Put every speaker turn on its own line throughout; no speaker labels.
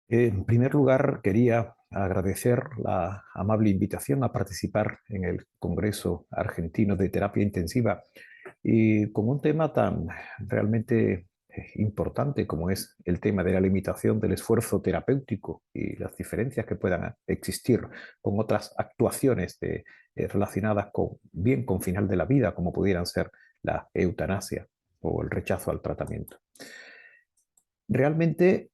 En primer lugar, quería agradecer la amable invitación a participar en el Congreso Argentino de Terapia Intensiva y con un tema tan realmente importante como es el tema de la limitación del esfuerzo terapéutico y las diferencias que puedan existir con otras actuaciones relacionadas con final de la vida, como pudieran ser la eutanasia o el rechazo al tratamiento. Realmente,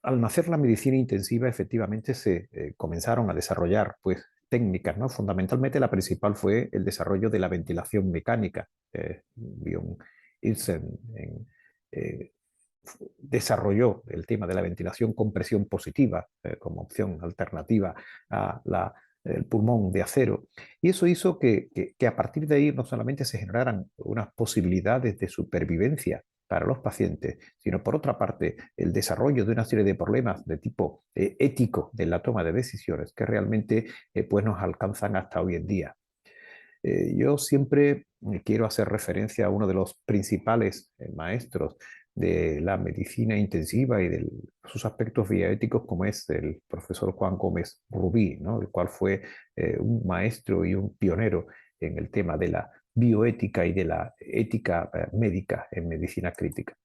al nacer la medicina intensiva, efectivamente se comenzaron a desarrollar pues, técnicas, ¿no? Fundamentalmente la principal fue el desarrollo de la ventilación mecánica. Bjorn Ibsen eh, desarrolló el tema de la ventilación con presión positiva como opción alternativa a el pulmón de acero. Y eso hizo que a partir de ahí no solamente se generaran unas posibilidades de supervivencia para los pacientes, sino por otra parte el desarrollo de una serie de problemas de tipo ético de la toma de decisiones que realmente pues nos alcanzan hasta hoy en día. Yo siempre quiero hacer referencia a uno de los principales maestros de la medicina intensiva y de sus aspectos bioéticos, como es el profesor Juan Gómez Rubí, ¿no? El cual fue un maestro y un pionero en el tema de la bioética y de la ética médica en medicina crítica.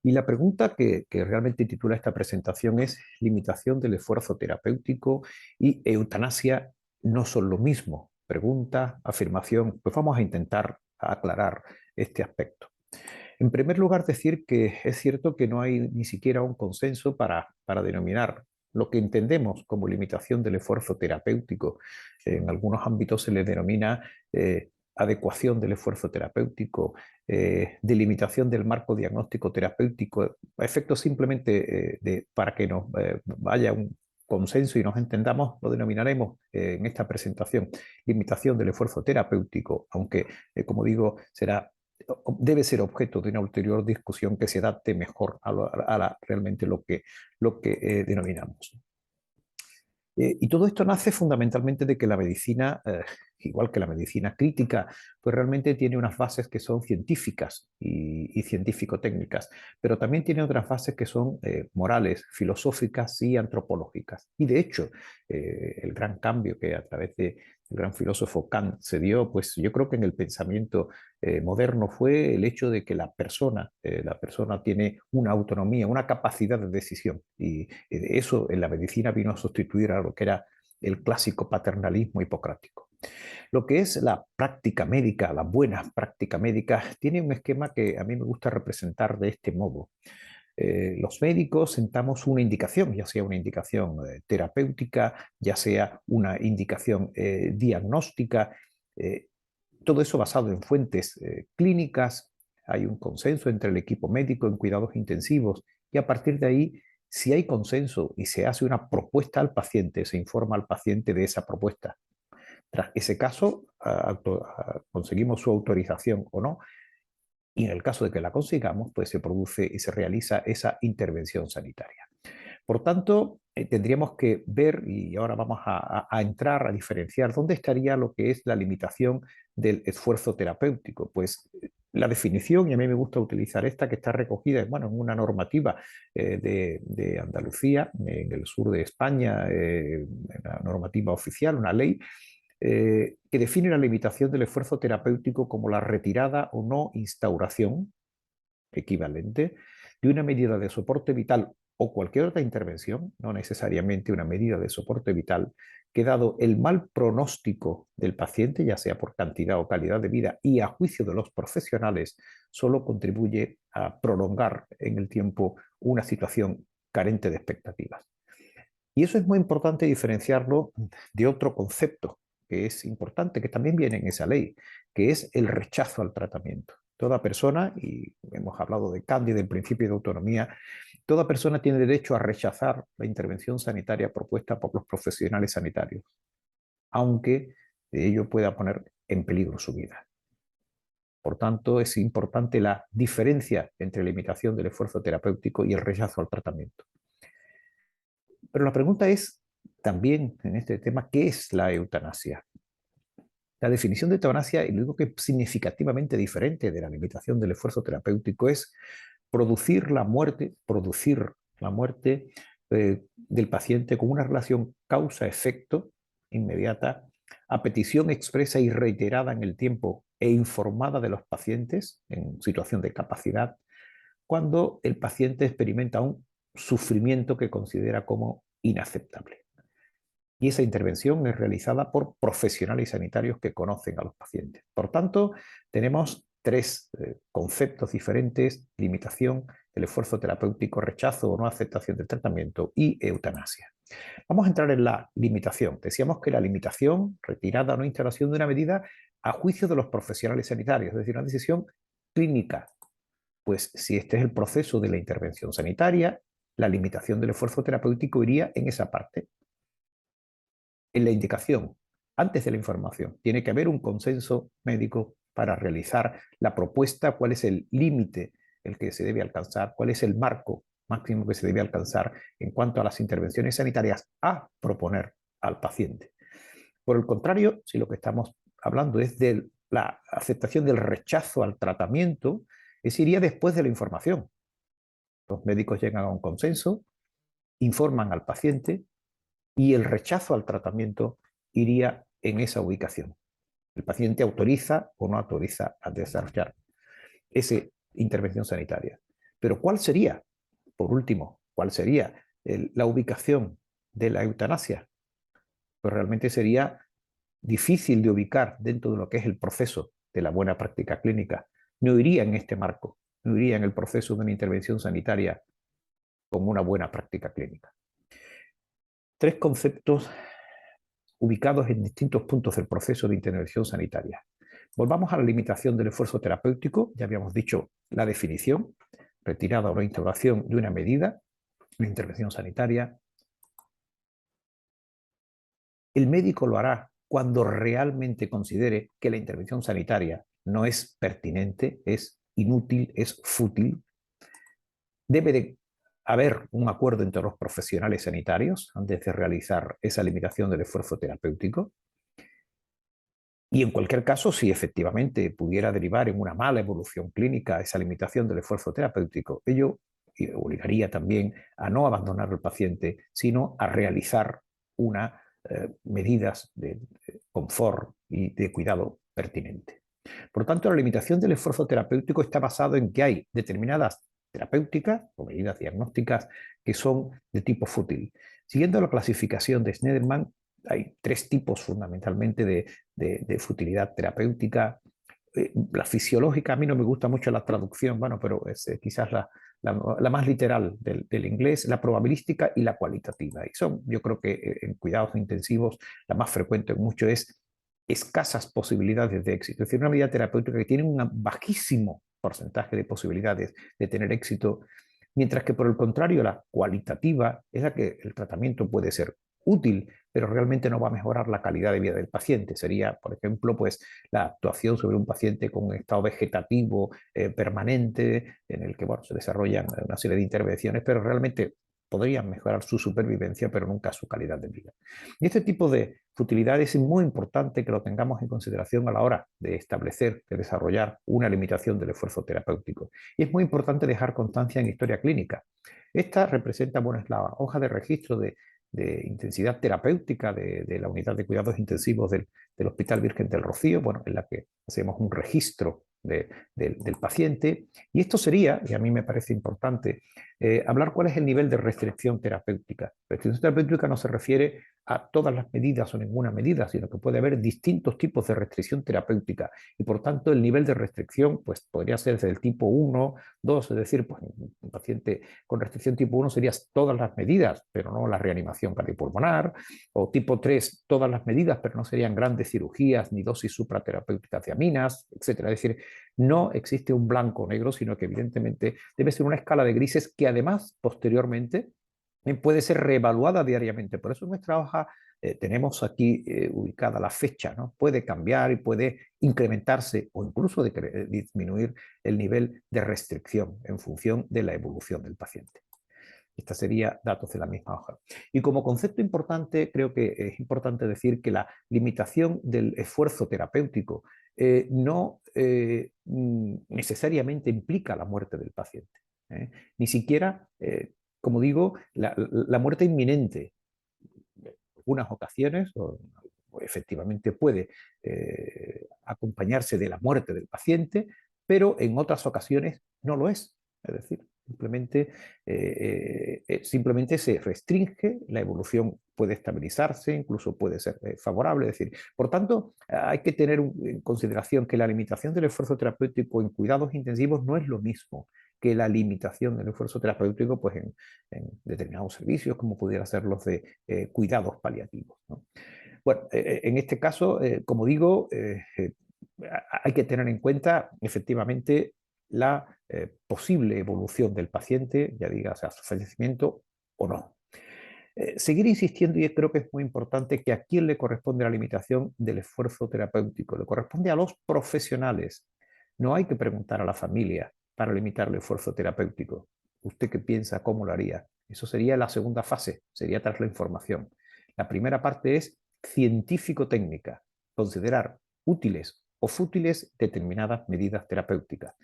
Y la pregunta que realmente titula esta presentación es limitación del esfuerzo terapéutico y eutanasia no son lo mismo. Pregunta, afirmación, pues vamos a intentar aclarar este aspecto. En primer lugar, decir que es cierto que no hay ni siquiera un consenso para denominar lo que entendemos como limitación del esfuerzo terapéutico. En algunos ámbitos se le denomina adecuación del esfuerzo terapéutico, delimitación del marco diagnóstico terapéutico, a efectos simplemente para que nos vaya un consenso y nos entendamos, lo denominaremos en esta presentación limitación del esfuerzo terapéutico, aunque, como digo, debe ser objeto de una ulterior discusión que se adapte mejor realmente lo que denominamos. Y todo esto nace fundamentalmente de que la medicina, igual que la medicina crítica, pues realmente tiene unas bases que son científicas y científico-técnicas, pero también tiene otras bases que son morales, filosóficas y antropológicas. Y de hecho, el gran cambio que a través del gran filósofo Kant se dio, pues yo creo que en el pensamiento moderno fue el hecho de que la persona tiene una autonomía, una capacidad de decisión. Y eso en la medicina vino a sustituir a lo que era el clásico paternalismo hipocrático. Lo que es la práctica médica, la buena práctica médica, tiene un esquema que a mí me gusta representar de este modo. Los médicos sentamos una indicación, ya sea una indicación terapéutica, ya sea una indicación diagnóstica, eh, todo eso basado en fuentes clínicas. Hay un consenso entre el equipo médico en cuidados intensivos y a partir de ahí, si hay consenso y se hace una propuesta al paciente, se informa al paciente de esa propuesta. Tras ese caso, conseguimos su autorización o no, y en el caso de que la consigamos, pues se produce y se realiza esa intervención sanitaria. Por tanto, tendríamos que ver, y ahora vamos a entrar a diferenciar, dónde estaría lo que es la limitación del esfuerzo terapéutico. Pues la definición, y a mí me gusta utilizar esta, que está recogida bueno, en una normativa de Andalucía, en el sur de España, una normativa oficial, una ley, que define la limitación del esfuerzo terapéutico como la retirada o no instauración equivalente de una medida de soporte vital o cualquier otra intervención, no necesariamente una medida de soporte vital, que dado el mal pronóstico del paciente, ya sea por cantidad o calidad de vida, y a juicio de los profesionales, solo contribuye a prolongar en el tiempo una situación carente de expectativas. Y eso es muy importante diferenciarlo de otro concepto que es importante, que también viene en esa ley, que es el rechazo al tratamiento. Toda persona, y hemos hablado de Kant y del principio de autonomía, toda persona tiene derecho a rechazar la intervención sanitaria propuesta por los profesionales sanitarios, aunque ello pueda poner en peligro su vida. Por tanto, es importante la diferencia entre la limitación del esfuerzo terapéutico y el rechazo al tratamiento. Pero la pregunta es también en este tema, ¿qué es la eutanasia? La definición de eutanasia, y lo digo que es significativamente diferente de la limitación del esfuerzo terapéutico, es producir la muerte del paciente con una relación causa-efecto inmediata, a petición expresa y reiterada en el tiempo e informada de los pacientes en situación de capacidad, cuando el paciente experimenta un sufrimiento que considera como inaceptable. Y esa intervención es realizada por profesionales sanitarios que conocen a los pacientes. Por tanto, tenemos tres conceptos diferentes: limitación, el esfuerzo terapéutico, rechazo o no aceptación del tratamiento y eutanasia. Vamos a entrar en la limitación. Decíamos que la limitación, retirada o no instalación de una medida a juicio de los profesionales sanitarios, es decir, una decisión clínica. Pues si este es el proceso de la intervención sanitaria, la limitación del esfuerzo terapéutico iría en esa parte. En la indicación, antes de la información, tiene que haber un consenso médico para realizar la propuesta, cuál es el límite el que se debe alcanzar, cuál es el marco máximo que se debe alcanzar en cuanto a las intervenciones sanitarias a proponer al paciente. Por el contrario, si lo que estamos hablando es de la aceptación del rechazo al tratamiento, ese iría después de la información. Los médicos llegan a un consenso, informan al paciente y el rechazo al tratamiento iría en esa ubicación. El paciente autoriza o no autoriza a desarrollar esa intervención sanitaria. Pero ¿cuál sería, por último, cuál sería la ubicación de la eutanasia? Pues realmente sería difícil de ubicar dentro de lo que es el proceso de la buena práctica clínica. No iría en este marco, no iría en el proceso de una intervención sanitaria como una buena práctica clínica. Tres conceptos ubicados en distintos puntos del proceso de intervención sanitaria. Volvamos a la limitación del esfuerzo terapéutico. Ya habíamos dicho la definición: retirada o no instauración de una medida, una intervención sanitaria. El médico lo hará cuando realmente considere que la intervención sanitaria no es pertinente, es inútil, es fútil. Debe de haber un acuerdo entre los profesionales sanitarios antes de realizar esa limitación del esfuerzo terapéutico. Y en cualquier caso, si efectivamente pudiera derivar en una mala evolución clínica esa limitación del esfuerzo terapéutico, ello obligaría también a no abandonar al paciente, sino a realizar unas medidas de confort y de cuidado pertinente. Por tanto, la limitación del esfuerzo terapéutico está basado en que hay determinadas terapéuticas o medidas diagnósticas que son de tipo fútil. Siguiendo la clasificación de Schneiderman, hay tres tipos fundamentalmente de futilidad terapéutica. La fisiológica, a mí no me gusta mucho la traducción, bueno, pero es quizás la más literal del inglés, la probabilística y la cualitativa. Y son, yo creo que en cuidados intensivos, la más frecuente en mucho es escasas posibilidades de éxito. Es decir, una medida terapéutica que tiene un bajísimo porcentaje de posibilidades de tener éxito, mientras que por el contrario la cualitativa es la que el tratamiento puede ser útil, pero realmente no va a mejorar la calidad de vida del paciente. Sería, por ejemplo, pues, la actuación sobre un paciente con un estado vegetativo permanente, en el que bueno, se desarrollan una serie de intervenciones, pero realmente podrían mejorar su supervivencia, pero nunca su calidad de vida. Y este tipo de futilidades es muy importante que lo tengamos en consideración a la hora de establecer, de desarrollar una limitación del esfuerzo terapéutico. Y es muy importante dejar constancia en historia clínica. Esta representa, bueno, es la hoja de registro de intensidad terapéutica de la unidad de cuidados intensivos del Hospital Virgen del Rocío, bueno, en la que hacemos un registro del paciente. Y esto sería, y a mí me parece importante, hablar cuál es el nivel de restricción terapéutica. Restricción terapéutica no se refiere a todas las medidas o ninguna medida, sino que puede haber distintos tipos de restricción terapéutica y por tanto el nivel de restricción pues, podría ser del tipo 1, 2, es decir, pues, un paciente con restricción tipo 1 serían todas las medidas, pero no la reanimación cardiopulmonar, o tipo 3, todas las medidas, pero no serían grandes cirugías ni dosis supraterapéuticas de aminas, etc. Es decir, no existe un blanco o negro, sino que evidentemente debe ser una escala de grises que además posteriormente puede ser reevaluada diariamente. Por eso en nuestra hoja tenemos aquí ubicada la fecha, ¿no? Puede cambiar y puede incrementarse o incluso disminuir el nivel de restricción en función de la evolución del paciente. Esta sería datos de la misma hoja. Y como concepto importante, creo que es importante decir que la limitación del esfuerzo terapéutico no necesariamente implica la muerte del paciente. Ni siquiera como digo, la muerte inminente, en algunas ocasiones, o efectivamente puede acompañarse de la muerte del paciente, pero en otras ocasiones no lo es. Es decir, simplemente se restringe, la evolución puede estabilizarse, incluso puede ser favorable. Es decir, por tanto, hay que tener en consideración que la limitación del esfuerzo terapéutico en cuidados intensivos no es lo mismo que la limitación del esfuerzo terapéutico pues, en determinados servicios, como pudiera ser los de cuidados paliativos, ¿no? Bueno, en este caso, como digo, hay que tener en cuenta efectivamente la posible evolución del paciente, ya diga sea su fallecimiento o no. Seguir insistiendo, y creo que es muy importante, que a quién le corresponde la limitación del esfuerzo terapéutico. Le corresponde a los profesionales. No hay que preguntar a la familia para limitar el esfuerzo terapéutico. ¿Usted qué piensa? ¿Cómo lo haría? Eso sería la segunda fase, sería tras la información. La primera parte es científico-técnica, considerar útiles o fútiles determinadas medidas terapéuticas.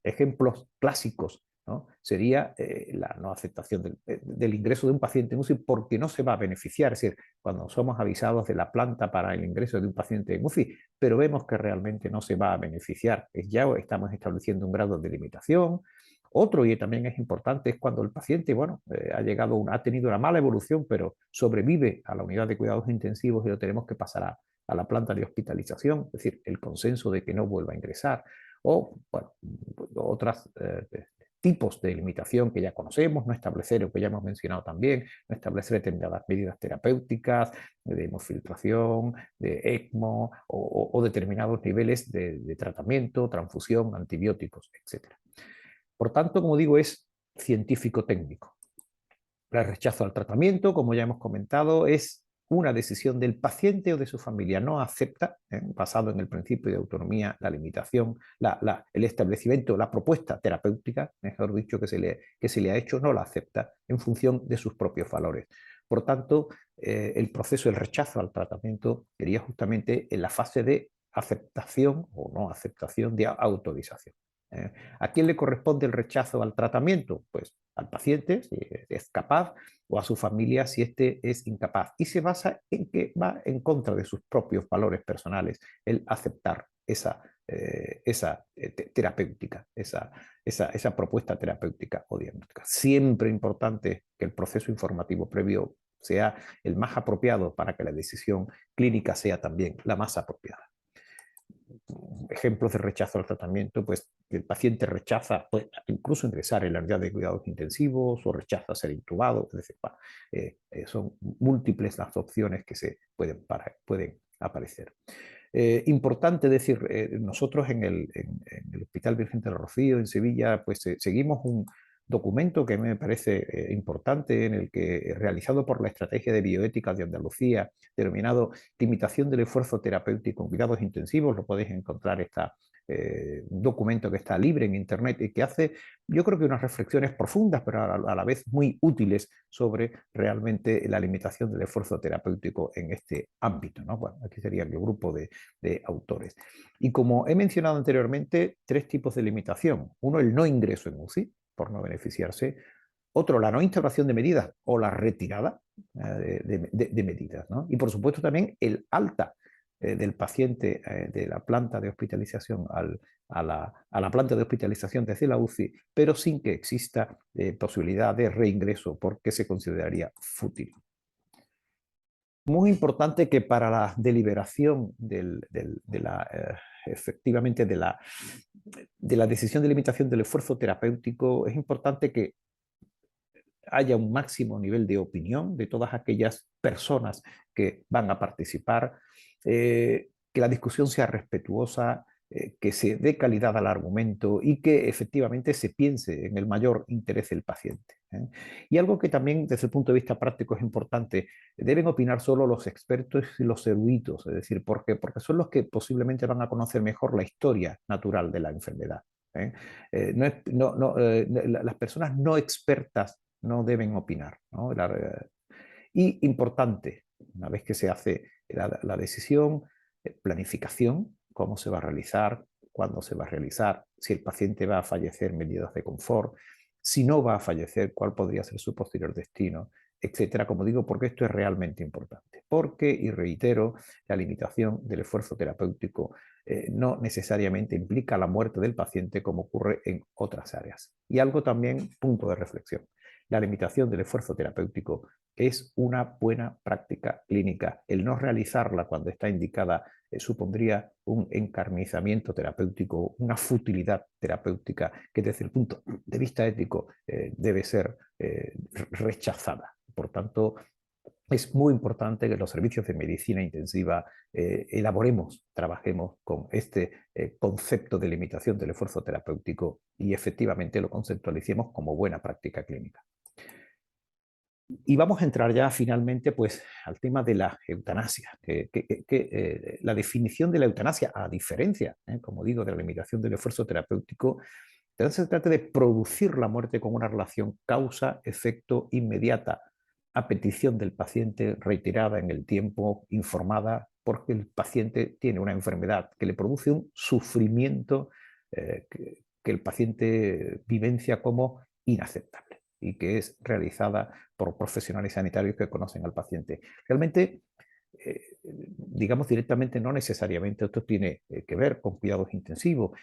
Ejemplos clásicos, ¿no? Sería la no aceptación del ingreso de un paciente en UCI porque no se va a beneficiar. Es decir, cuando somos avisados de la planta para el ingreso de un paciente en UCI, pero vemos que realmente no se va a beneficiar, ya estamos estableciendo un grado de limitación. Otro, y también es importante, es cuando el paciente, bueno, ha tenido una mala evolución, pero sobrevive a la unidad de cuidados intensivos y lo tenemos que pasar a la planta de hospitalización, es decir, el consenso de que no vuelva a ingresar. O, bueno, otros tipos de limitación que ya conocemos, no establecer, o que ya hemos mencionado también, no establecer determinadas medidas terapéuticas, de hemofiltración, de ECMO, o determinados niveles de tratamiento, transfusión, antibióticos, etc. Por tanto, como digo, es científico-técnico. El rechazo al tratamiento, como ya hemos comentado, es una decisión del paciente o de su familia. No acepta, basado en el principio de autonomía, la limitación, el establecimiento, la propuesta terapéutica, mejor dicho, que se le ha hecho, no la acepta en función de sus propios valores. Por tanto, el proceso del rechazo al tratamiento sería justamente en la fase de aceptación o no aceptación de autorización. ¿A quién le corresponde el rechazo al tratamiento? Pues al paciente, si es capaz, o a su familia, si éste es incapaz. Y se basa en que va en contra de sus propios valores personales el aceptar esa terapéutica, esa propuesta terapéutica o diagnóstica. Siempre importante que el proceso informativo previo sea el más apropiado para que la decisión clínica sea también la más apropiada. Ejemplos de rechazo al tratamiento, pues el paciente rechaza pues, incluso ingresar en la unidad de cuidados intensivos o rechaza ser intubado, es decir, son múltiples las opciones que pueden aparecer. Importante decir, nosotros en el Hospital Virgen del Rocío, en Sevilla, pues seguimos un documento que me parece importante, en el que, realizado por la Estrategia de Bioética de Andalucía, denominado Limitación del esfuerzo terapéutico en cuidados intensivos. Lo podéis encontrar, un documento que está libre en Internet y que hace, yo creo que unas reflexiones profundas, pero a la vez muy útiles sobre realmente la limitación del esfuerzo terapéutico en este ámbito, ¿no? Bueno, aquí sería el grupo de autores. Y como he mencionado anteriormente, tres tipos de limitación. Uno, el no ingreso en UCI, por no beneficiarse. Otro, la no instauración de medidas o la retirada de medidas, ¿no? Y por supuesto también el alta del paciente de la planta de hospitalización a la planta de hospitalización desde la UCI, pero sin que exista posibilidad de reingreso porque se consideraría fútil. Muy importante que para la deliberación efectivamente de la decisión de limitación del esfuerzo terapéutico, es importante que haya un máximo nivel de opinión de todas aquellas personas que van a participar, que la discusión sea respetuosa, que se dé calidad al argumento y que efectivamente se piense en el mayor interés del paciente. Y algo que también desde el punto de vista práctico es importante, deben opinar solo los expertos y los eruditos, es decir, ¿por qué? Porque son los que posiblemente van a conocer mejor la historia natural de la enfermedad. Las personas no expertas no deben opinar, ¿no? Y importante, una vez que se hace la decisión, planificación, cómo se va a realizar, cuándo se va a realizar, si el paciente va a fallecer, medidas de confort, si no va a fallecer, cuál podría ser su posterior destino, etcétera. Como digo, porque esto es realmente importante. Porque, y reitero, la limitación del esfuerzo terapéutico no necesariamente implica la muerte del paciente como ocurre en otras áreas. Y algo también, punto de reflexión. La limitación del esfuerzo terapéutico es una buena práctica clínica. El no realizarla cuando está indicada supondría un encarnizamiento terapéutico, una futilidad terapéutica que desde el punto de vista ético debe ser rechazada. Por tanto, es muy importante que los servicios de medicina intensiva elaboremos, trabajemos con este concepto de limitación del esfuerzo terapéutico y efectivamente lo conceptualicemos como buena práctica clínica. Y vamos a entrar ya finalmente pues, al tema de la eutanasia, la definición de la eutanasia, a diferencia, como digo, de la limitación del esfuerzo terapéutico, se trata de producir la muerte con una relación causa-efecto inmediata, a petición del paciente, reiterada en el tiempo, informada, porque el paciente tiene una enfermedad que le produce un sufrimiento que el paciente vivencia como inaceptable y que es realizada por profesionales sanitarios que conocen al paciente. Realmente, digamos directamente, no necesariamente esto tiene que ver con cuidados intensivos,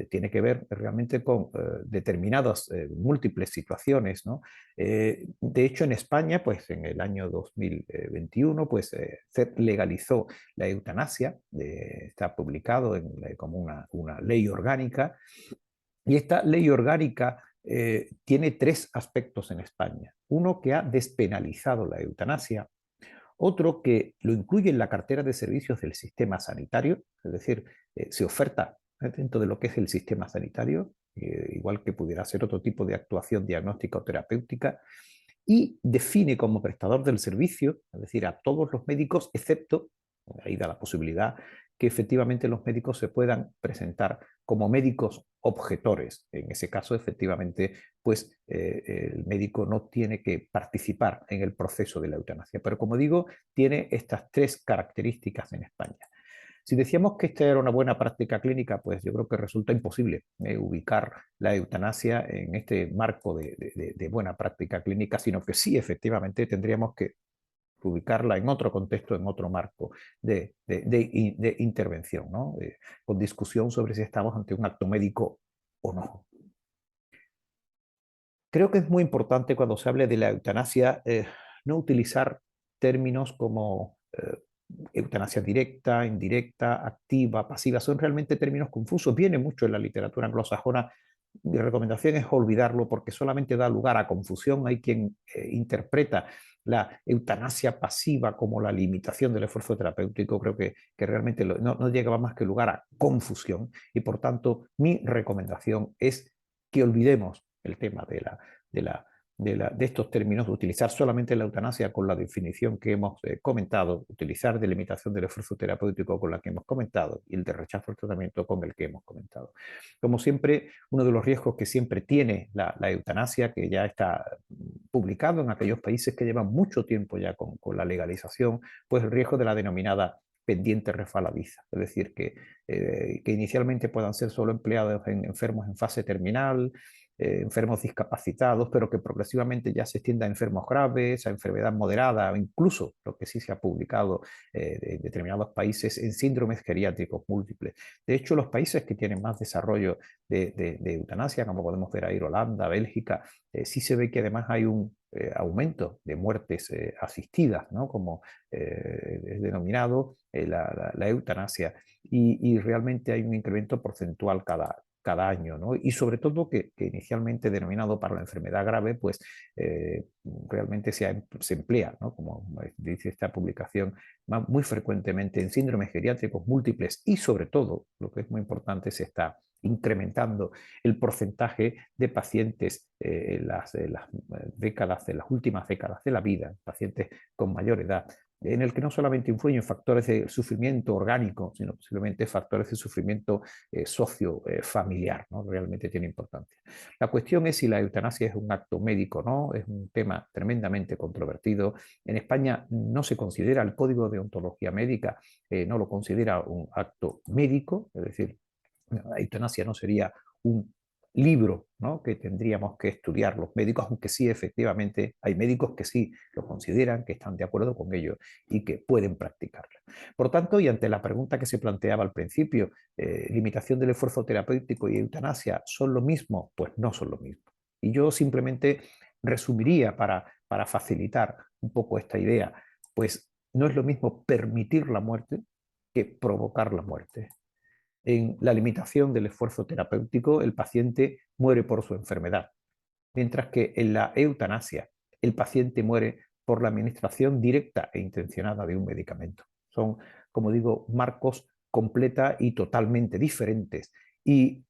tiene que ver realmente con determinadas múltiples situaciones, ¿no? De hecho, en España, pues en el año 2021, pues se legalizó la eutanasia, está publicado como una ley orgánica, y esta ley orgánica tiene tres aspectos en España. Uno que ha despenalizado la eutanasia, otro que lo incluye en la cartera de servicios del sistema sanitario, es decir, se oferta dentro de lo que es el sistema sanitario, igual que pudiera ser otro tipo de actuación diagnóstica o terapéutica, y define como prestador del servicio, es decir, a todos los médicos, excepto, ahí da la posibilidad, que efectivamente los médicos se puedan presentar como médicos objetores. En ese caso, efectivamente, pues el médico no tiene que participar en el proceso de la eutanasia. Pero como digo, tiene estas tres características en España. Si decíamos que esta era una buena práctica clínica, pues yo creo que resulta imposible ubicar la eutanasia en este marco de buena práctica clínica, sino que sí, efectivamente, tendríamos que ubicarla en otro contexto, en otro marco de intervención, ¿no? Con discusión sobre si estamos ante un acto médico o no. Creo que es muy importante cuando se hable de la eutanasia no utilizar términos como eutanasia directa, indirecta, activa, pasiva. Son realmente términos confusos. Viene mucho en la literatura anglosajona. Mi recomendación es olvidarlo porque solamente da lugar a confusión. Hay quien interpreta la eutanasia pasiva como la limitación del esfuerzo terapéutico. Creo que realmente no llega más que lugar a confusión y por tanto mi recomendación es que olvidemos el tema de estos términos, de utilizar solamente la eutanasia con la definición que hemos comentado, utilizar delimitación del esfuerzo terapéutico con la que hemos comentado y el de rechazo al tratamiento con el que hemos comentado. Como siempre, uno de los riesgos que siempre tiene la eutanasia, que ya está publicado en aquellos países que llevan mucho tiempo ya con la legalización, pues el riesgo de la denominada pendiente resbaladiza, es decir, que inicialmente puedan ser solo empleados en enfermos en fase terminal, enfermos discapacitados, pero que progresivamente ya se extienda a enfermos graves, a enfermedad moderada, o incluso lo que sí se ha publicado en determinados países en síndromes geriátricos múltiples. De hecho, los países que tienen más desarrollo de eutanasia, como podemos ver ahí, Holanda, Bélgica, sí se ve que además hay un aumento de muertes asistidas, ¿no? Como es denominado la eutanasia, y realmente hay un incremento porcentual cada año, ¿no? Y sobre todo que inicialmente denominado para la enfermedad grave, pues realmente se emplea, ¿no? Como dice esta publicación, muy frecuentemente en síndromes geriátricos múltiples y sobre todo, lo que es muy importante, se está incrementando el porcentaje de pacientes en las décadas, en las últimas décadas de la vida, pacientes con mayor edad, en el que no solamente influyen factores de sufrimiento orgánico, sino posiblemente factores de sufrimiento socio-familiar, ¿no? Realmente tiene importancia. La cuestión es si la eutanasia es un acto médico o no, es un tema tremendamente controvertido. En España no se considera, el Código de Ontología Médica no lo considera un acto médico, es decir, la eutanasia no sería un libro, ¿no?, que tendríamos que estudiar los médicos, aunque sí, efectivamente, hay médicos que sí lo consideran, que están de acuerdo con ello y que pueden practicarlo. Por tanto, y ante la pregunta que se planteaba al principio, ¿limitación del esfuerzo terapéutico y eutanasia son lo mismo? Pues no son lo mismo. Y yo simplemente resumiría para facilitar un poco esta idea, pues no es lo mismo permitir la muerte que provocar la muerte. En la limitación del esfuerzo terapéutico, el paciente muere por su enfermedad, mientras que en la eutanasia, el paciente muere por la administración directa e intencionada de un medicamento. Son, como digo, marcos completa y totalmente diferentes. Y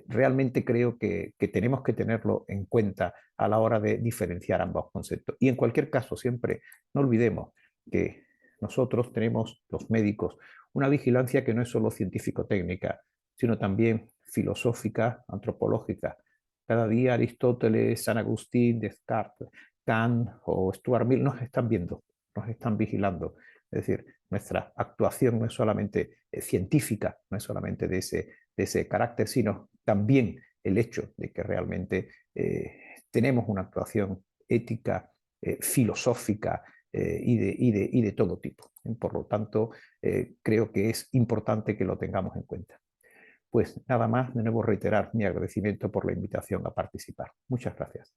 realmente creo que tenemos que tenerlo en cuenta a la hora de diferenciar ambos conceptos. Y en cualquier caso, siempre no olvidemos que nosotros tenemos, los médicos, una vigilancia que no es solo científico-técnica, sino también filosófica, antropológica. Cada día Aristóteles, San Agustín, Descartes, Kant o Stuart Mill nos están viendo, nos están vigilando. Es decir, nuestra actuación no es solamente científica, no es solamente de ese carácter, sino también el hecho de que realmente tenemos una actuación ética, filosófica y de todo tipo. Por lo tanto, creo que es importante que lo tengamos en cuenta. Pues nada más, de nuevo reiterar mi agradecimiento por la invitación a participar. Muchas gracias.